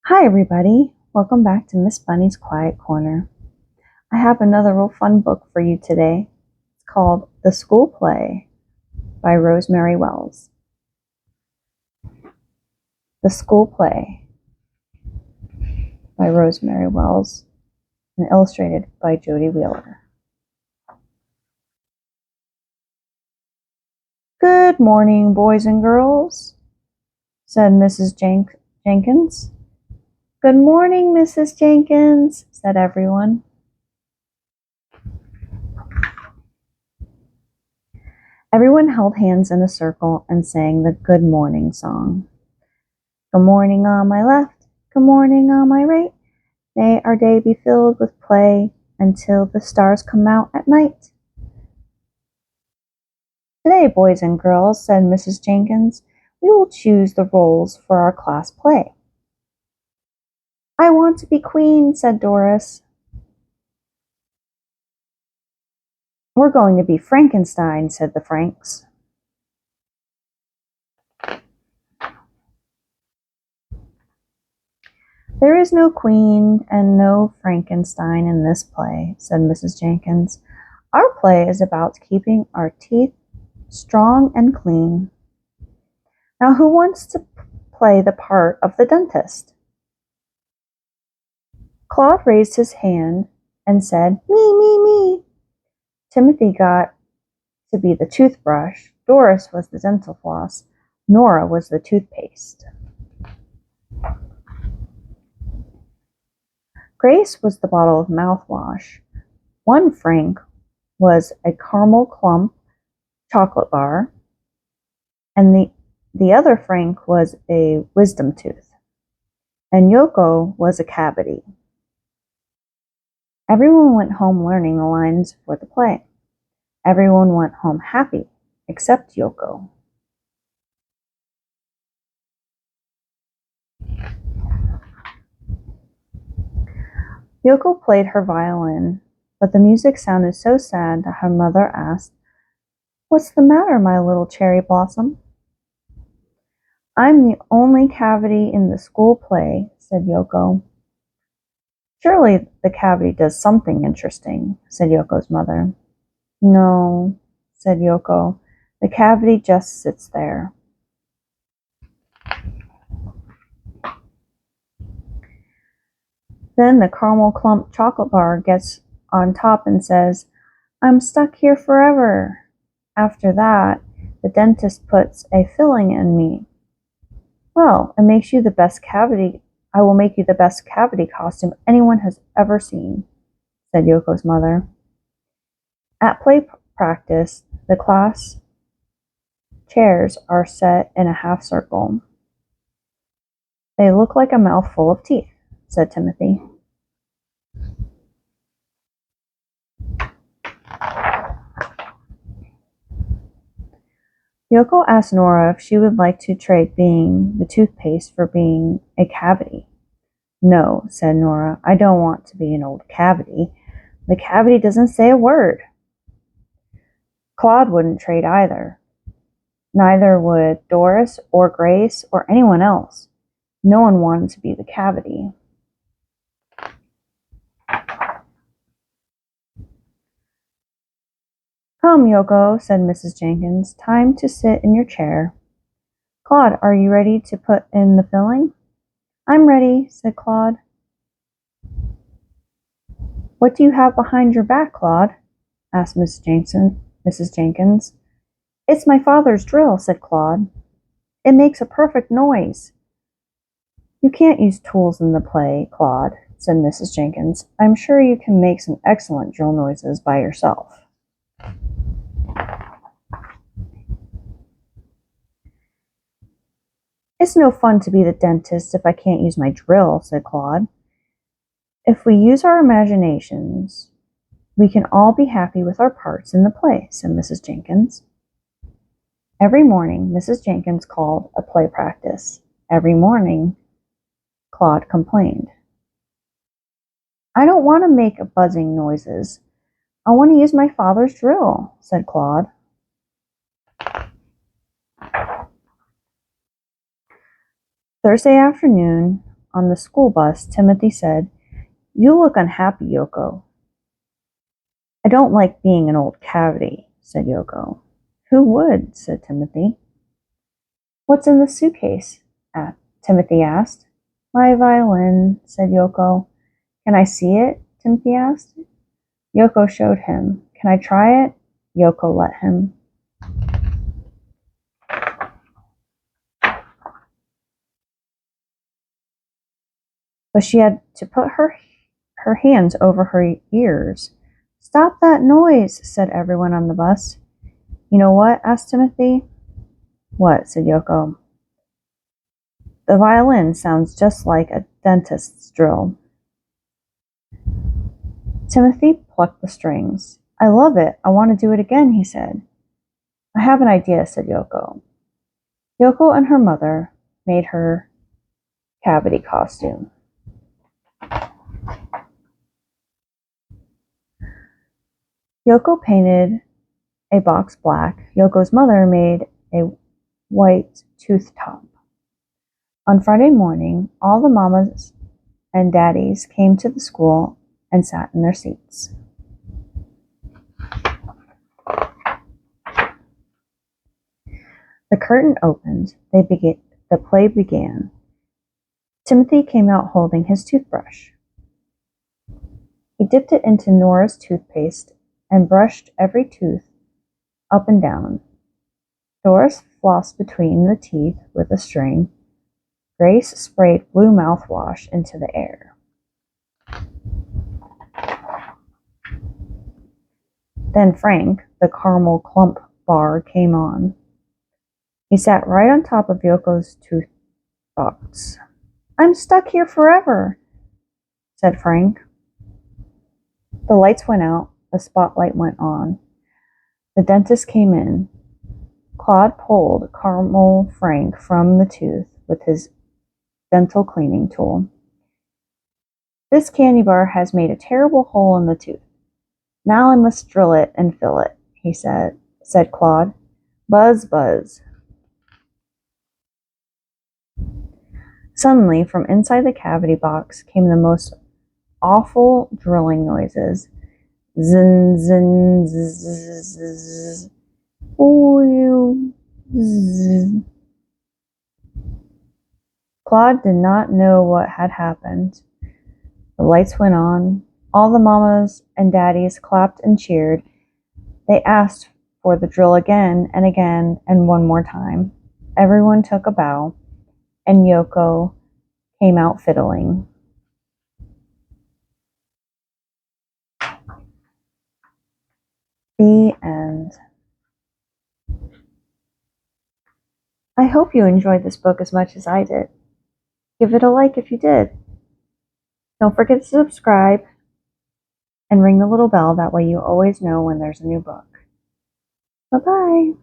Hi everybody, welcome back to Miss Bunny's Quiet Corner. I have another real fun book for you today. It's called The School Play by Rosemary Wells. The School Play by Rosemary Wells and illustrated by Jody Wheeler. Good morning, boys and girls, said Mrs. Jenkins. Good morning, Mrs. Jenkins, said everyone. Everyone held hands in a circle and sang the Good Morning song. Good morning on my left, good morning on my right. May our day be filled with play until the stars come out at night. Today, boys and girls, said Mrs. Jenkins, we will choose the roles for our class play. I want to be queen, said Doris. We're going to be Frankenstein, said the Franks. There is no queen and no Frankenstein in this play, said Mrs. Jenkins. Our play is about keeping our teeth strong and clean. Now, who wants to play the part of the dentist? Claude raised his hand and said, me. Timothy got to be the toothbrush. Doris was the dental floss. Nora was the toothpaste. Grace was the bottle of mouthwash. One Frank was a caramel clump chocolate bar, and the other Frank was a wisdom tooth, and Yoko was a cavity. Everyone went home learning the lines for the play. Everyone went home happy, except Yoko. Yoko played her violin, but the music sounded so sad that her mother asked, What's the matter, my little cherry blossom? I'm the only cavity in the school play, said Yoko. Surely the cavity does something interesting, said Yoko's mother. No, said Yoko. The cavity just sits there. Then the caramel clump chocolate bar gets on top and says, I'm stuck here forever. After that, the dentist puts a filling in me. Well, it makes you the best cavity. I will make you the best cavity costume anyone has ever seen, said Yoko's mother. At play practice, the class chairs are set in a half circle. They look like a mouthful of teeth, said Timothy. Yoko asked Nora if she would like to trade being the toothpaste for being a cavity. No, said Nora, I don't want to be an old cavity. The cavity doesn't say a word. Claude wouldn't trade either. Neither would Doris or Grace or anyone else. No one wanted to be the cavity. Come, Yoko, said Mrs. Jenkins. Time to sit in your chair. Claude, are you ready to put in the filling? I'm ready, said Claude. What do you have behind your back, Claude? Asked Mrs. Jenkins. It's my father's drill, said Claude. It makes a perfect noise. You can't use tools in the play, Claude, said Mrs. Jenkins. I'm sure you can make some excellent drill noises by yourself. It's no fun to be the dentist if I can't use my drill, said Claude. If we use our imaginations, we can all be happy with our parts in the play, said Mrs. Jenkins. Every morning, Mrs. Jenkins called a play practice. Every morning, Claude complained. I don't want to make buzzing noises. I want to use my father's drill, said Claude. Thursday afternoon, on the school bus, Timothy said, "You look unhappy, Yoko." "I don't like being an old cavity," said Yoko. "Who would?" said Timothy. "What's in the suitcase?" Timothy asked. "My violin," said Yoko. "Can I see it?" Timothy asked. Yoko showed him. "Can I try it?" Yoko let him. But she had to put her hands over her ears. "Stop that noise," said everyone on the bus. "You know what?" asked Timothy. "What?" said Yoko. "The violin sounds just like a dentist's drill." Timothy plucked the strings. "I love it. I want to do it again," he said. "I have an idea," said Yoko. Yoko and her mother made her cavity costume. Yoko painted a box black. Yoko's mother made a white tooth top. On Friday morning, all the mamas and daddies came to the school and sat in their seats. The curtain opened. The play began. Timothy came out holding his toothbrush. He dipped it into Nora's toothpaste and brushed every tooth up and down. Doris flossed between the teeth with a string. Grace sprayed blue mouthwash into the air. Then Frank, the caramel clump bar, came on. He sat right on top of Yoko's tooth box. "I'm stuck here forever," said Frank. The lights went out. The spotlight went on. The dentist came in. Claude pulled Caramel Frank from the tooth with his dental cleaning tool. "This candy bar has made a terrible hole in the tooth. Now I must drill it and fill it," said Claude. "Buzz, buzz." Suddenly, from inside the cavity box came the most awful drilling noises. Zin, zin, zzz, zzz. Ooh, zzz. Claude did not know what had happened. The lights went on. All the mamas and daddies clapped and cheered. They asked for the drill again and one more time. Everyone took a bow, and Yoko came out fiddling. The end. I hope you enjoyed this book as much as I did. Give it a like if you did. Don't forget to subscribe and ring the little bell. That way you always know when there's a new book. Bye-bye.